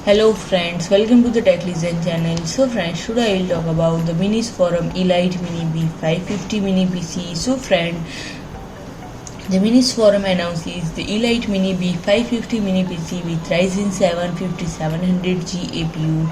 Hello friends, welcome to the Tech Listen channel. So friends, today I will talk about the MINISFORUM Elitemini B550 mini PC. So friend, the MINISFORUM announces the Elitemini B550 mini PC with Ryzen 7 5700G APU,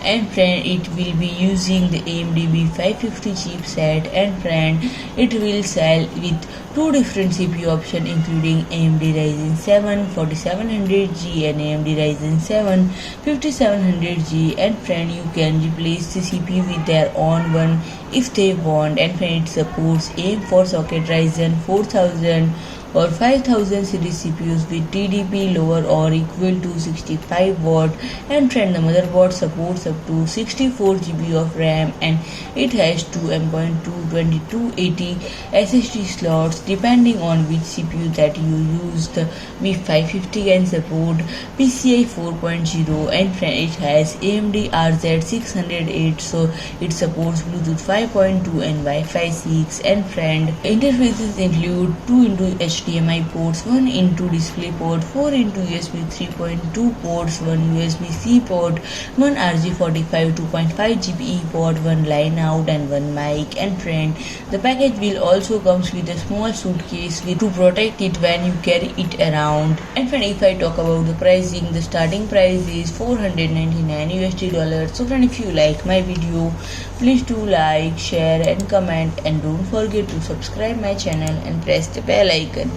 and friend, it will be using the AMD B550 chipset, and friend, it will sell with two different CPU options including AMD Ryzen 7 4700G and AMD Ryzen 7 5700G, and friend, you can replace the CPU with their own one if they want, and friend, it supports AM4 socket Ryzen 4000 or 5000 series CPUs with TDP lower or equal to 65 watt, and friend, the motherboard supports up to 64 GB of RAM, and it has two M.2 2280 SSD slots depending on which CPU that you use. The B550 can support PCIe 4.0, and friend, it has AMD RZ608, so it supports Bluetooth 5.2 and Wi-Fi 6, and friend, interfaces include 2 HDMI ports, 1 into DisplayPort, 4 into USB 3.2 ports, 1 USB-C port, 1 RJ45 2.5 GBE port, 1 line out and 1 mic, and friend, the package will also comes with a small suitcase to protect it when you carry it around. And friend, if I talk about the pricing, the starting price is $499. So friend, if you like my video, please do like, share and comment, and don't forget to subscribe my channel and press the bell icon.